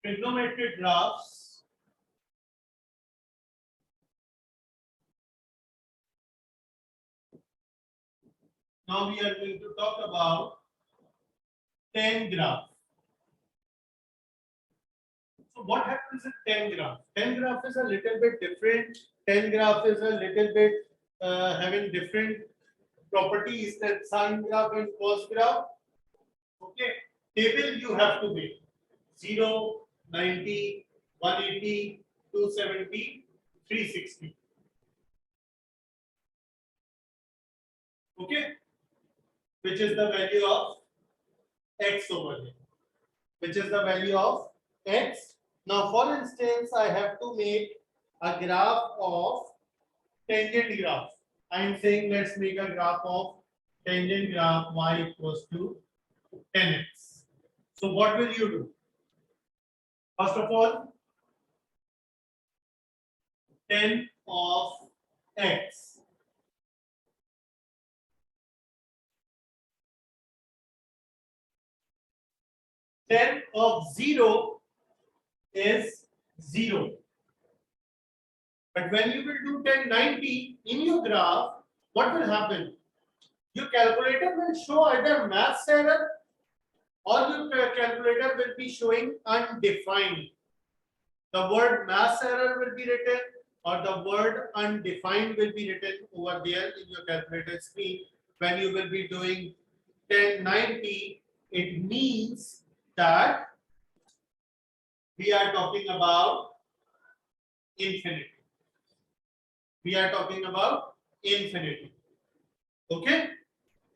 trigonometric graphs. Now we are going to talk about 10 graph. So what happens in 10 graph? 10 graph is a little bit different. 10 graph is a little bit having different properties than sine graph and cos graph. Okay, table you have to make 0, 90, 180, 270, 360. Okay, which is the value of x over here, which is the value of x. Now, for instance, I have to make a graph of tangent graph. I am saying let's make a graph of tangent graph y equals to 10x. So, what will you do? First of all, 10 of x. 10 of 0 is 0. But when you will do 1090 in your graph, what will happen? Your calculator will show either math error or your calculator will be showing undefined. The word math error will be written or the word undefined will be written over there in your calculator screen. When you will be doing 1090, it means that we are talking about infinity. We are talking about infinity. Okay?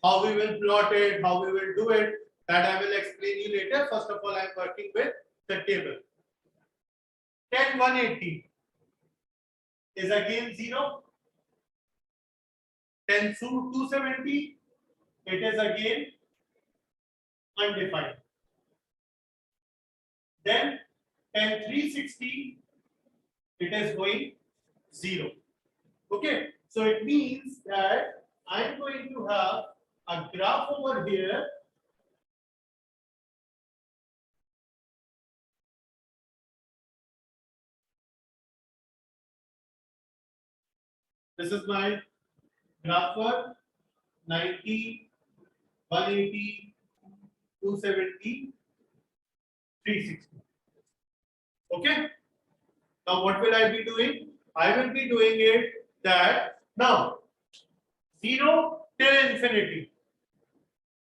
How we will plot it, how we will do it, that I will explain you later. First of all, I am working with the table. 10 180 is again 0. 10 270, it is again undefined. Then 10 360, it is going 0. Okay, so it means that I am going to have a graph over here. This is my graph for 90, 180, 270, 360. Okay. Now what will I be doing? I will be doing it that now 0 till infinity.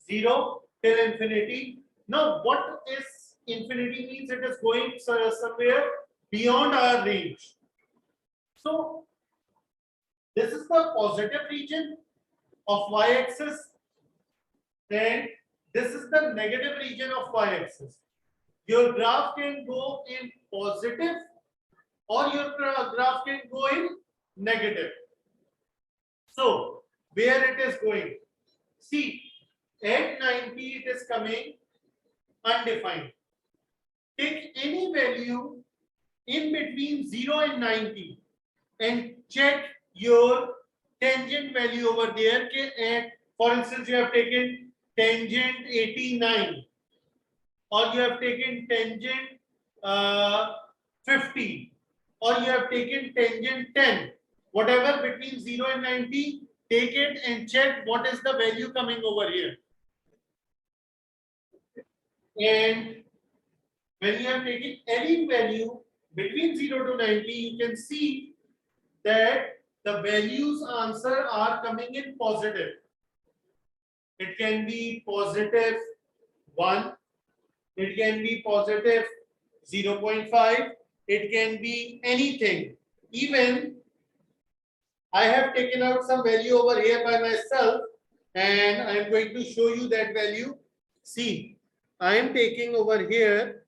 0 till infinity. Now what is infinity means? It is going somewhere beyond our range. So this is the positive region of y-axis and this is the negative region of y-axis. Your graph can go in positive or your graph can go in negative. So where it is going? See, at 90 it is coming undefined. Take any value in between 0 and 90 and check your tangent value over there. And for instance, you have taken tangent 89 or you have taken tangent 50 or you have taken tangent 10. Whatever between 0 and 90, take it and check what is the value coming over here. And when you have taken any value between 0 to 90, you can see that the values answer are coming in positive. It can be positive 1, it can be positive 0.5, it can be anything. Even I have taken out some value over here by myself and I am going to show you that value. See, I am taking over here,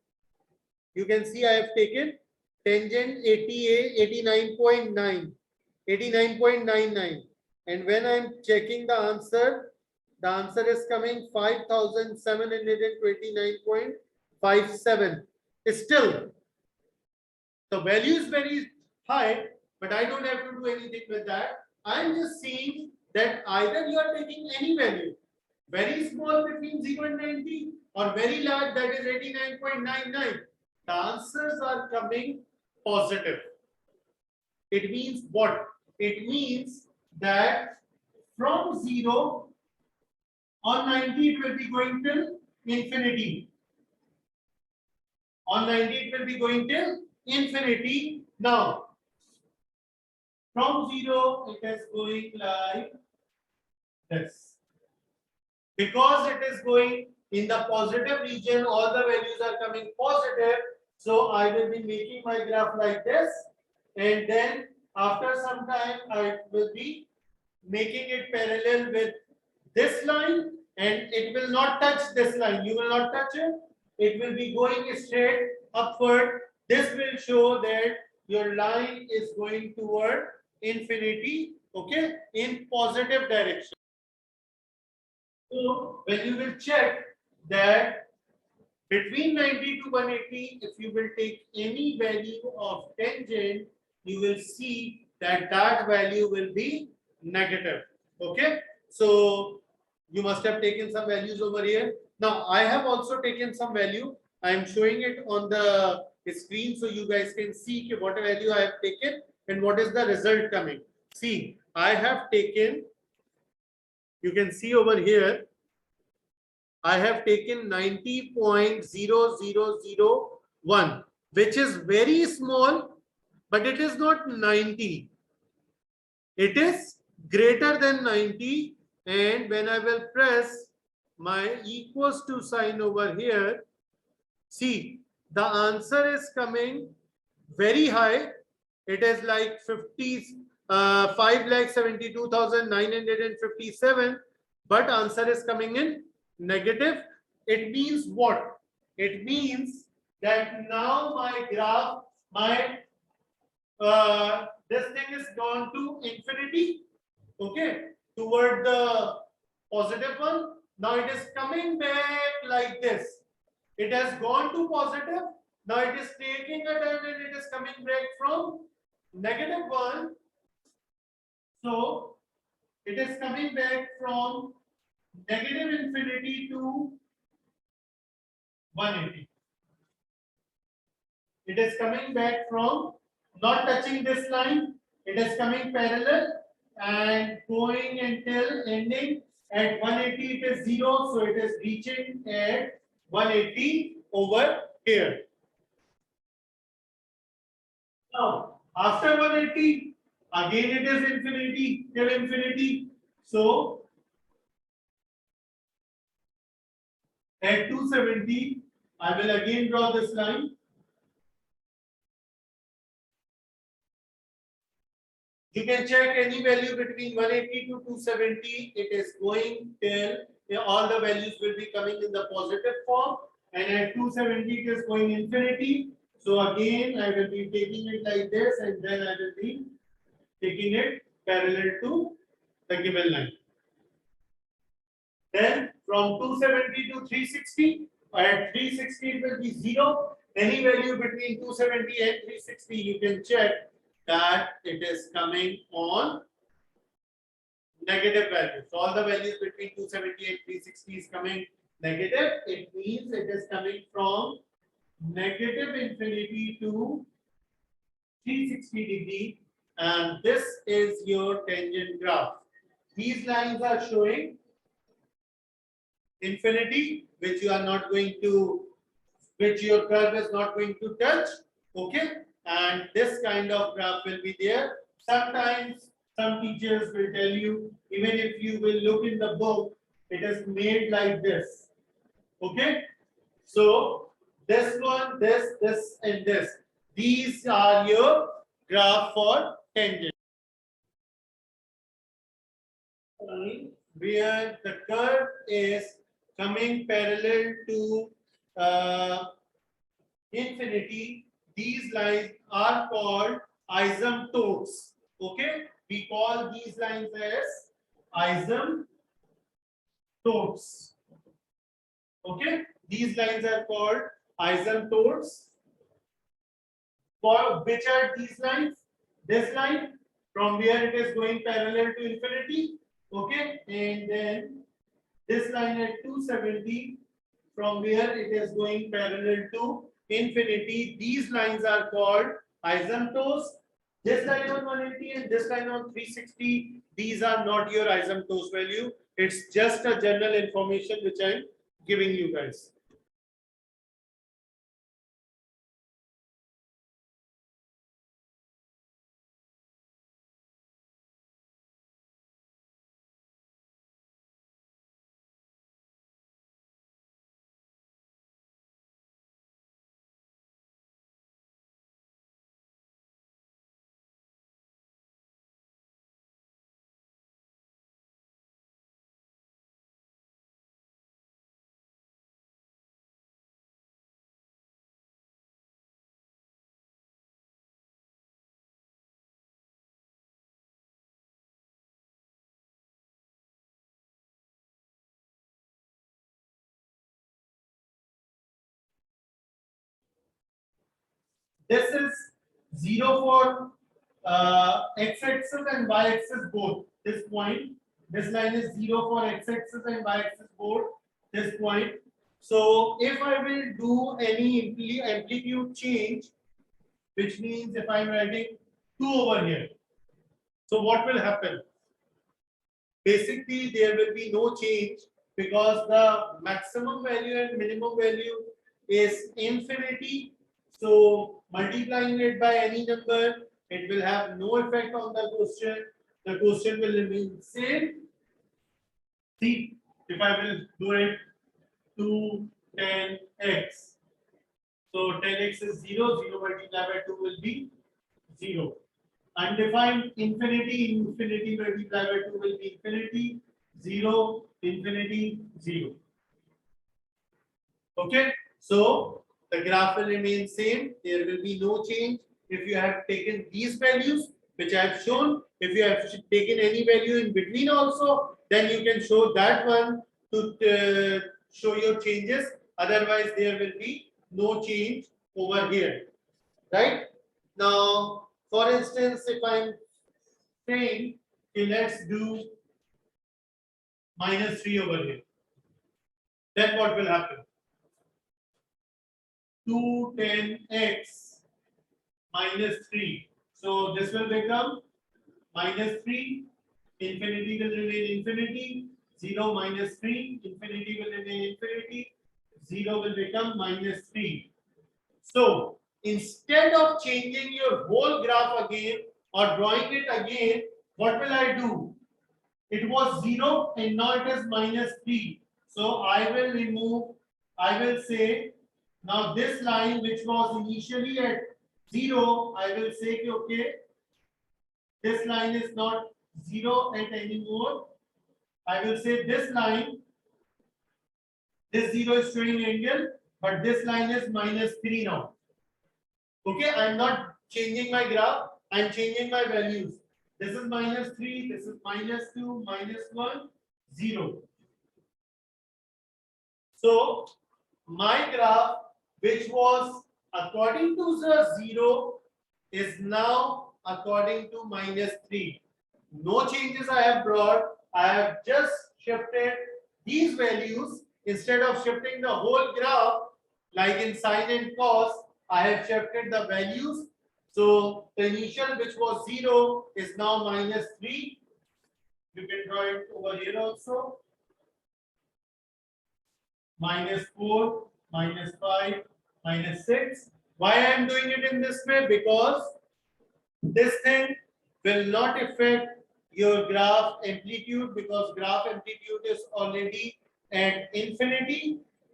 you can see I have taken tangent 89.9, 89.99, and when I am checking the answer is coming 5729.57. Still, the value is very high, but I don't have to do anything with that. I am just seeing that either you are taking any value, very small between 0 and 90 or very large, that is 89.99. the answers are coming positive. It means what? It means that from 0 on 90 it will be going till infinity. On 90 it will be going till infinity. Now, from 0 it is going like this. Because it is going in the positive region, all the values are coming positive. So I will be making my graph like this, and then after some time I will be making it parallel with this line, and it will not touch this line. You will not touch it. It will be going straight upward. This will show that your line is going toward infinity, okay, in positive direction. So when you will check that between 90 to 180, if you will take any value of tangent, you will see that that value will be negative. Okay. So you must have taken some values over here. Now I have also taken some value. I am showing it on the screen so you guys can see what value I have taken and what is the result coming. See, I have taken, you can see over here, I have taken 90.0001, which is very small, but it is not 90. It is greater than 90. And when I will press my equals to sign over here, see, the answer is coming very high. It is like 5,72,957, but answer is coming in negative. It means what? It means that now my graph, my this thing is gone to infinity, okay, toward the positive one. Now it is coming back like this. It has gone to positive. Now it is taking a turn and it is coming back from -1. So it is coming back from negative infinity to 180. It is coming back from not touching this line. It is coming parallel and going until ending at 180. It is 0. So it is reaching at 180 over here. Now, after 180, again it is infinity till infinity. So at 270, I will again draw this line. You can check any value between 180 to 270. It is going till all the values will be coming in the positive form, and at 270 it is going infinity. So again, I will be taking it like this, and then I will be taking it parallel to the given line. Then from 270 to 360, at 360 it will be 0. Any value between 270 and 360, you can check that it is coming on negative values. So all the values between 270 and 360 is coming negative. It means it is coming from negative infinity to 360 degree, and this is your tangent graph. These lines are showing infinity, which you are not going to, which your curve is not going to touch. Okay, and this kind of graph will be there. Sometimes some teachers will tell you, even if you will look in the book, it is made like this. Okay, so this one, this, and this, these are your graph for tangent, where the curve is coming parallel to infinity. These lines are called asymptotes. Okay, we call these lines as asymptotes. Okay, these lines are called asymptotes. For which are these lines? This line, from where it is going parallel to infinity. Okay, and then this line at 270, from where it is going parallel to infinity, these lines are called asymptotes. This line on 180 and this line on 360, these are not your asymptotes value. It's just a general information which I'm giving you guys. This is 0 for x-axis and y-axis both. This point, this line is 0 for x-axis and y-axis both. This point. So if I will do any amplitude change, which means if I'm writing 2 over here, so what will happen? Basically, there will be no change because the maximum value and minimum value is infinity. So multiplying it by any number, it will have no effect on the question. The question will remain same. See, if I will do it 2, 10x. So 10x is 0, 0 multiplied by 2 will be 0. Undefined infinity, infinity multiplied by 2 will be infinity, 0, infinity, 0. Okay, so the graph will remain same. There will be no change. If you have taken these values, which I have shown, if you have taken any value in between also, then you can show that one to show your changes. Otherwise, there will be no change over here. Right? Now, for instance, if I'm saying, okay, let's do -3 over here, then what will happen? 210x -3. So this will become -3, infinity will remain infinity, 0 -3, infinity will remain infinity, 0 will become -3. So instead of changing your whole graph again or drawing it again, what will I do? It was 0 and now it is -3. So I will remove, I will say, now this line which was initially at 0, I will say, okay, this line is not 0 at anymore. I will say this line, this 0 is showing angle, but this line is -3 now. Okay, I'm not changing my graph, I'm changing my values. This is -3, this is -2, -1, 0. So my graph, which was according to the 0, is now according to -3. No changes I have brought. I have just shifted these values. Instead of shifting the whole graph, like in sine and cos, I have shifted the values. So the initial, which was 0, is now -3. You can draw it over here also. -4, -5, -6. Why I am doing it in this way? Because this thing will not affect your graph amplitude, because graph amplitude is already at infinity,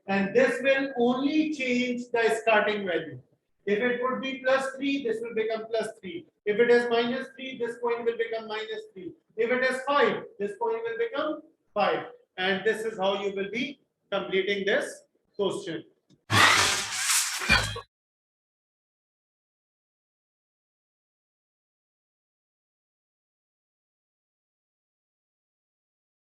and this will only change the starting value. If it would be +3, this will become +3. If it is -3, this point will become -3. If it is 5, this point will become 5. And this is how you will be completing this question.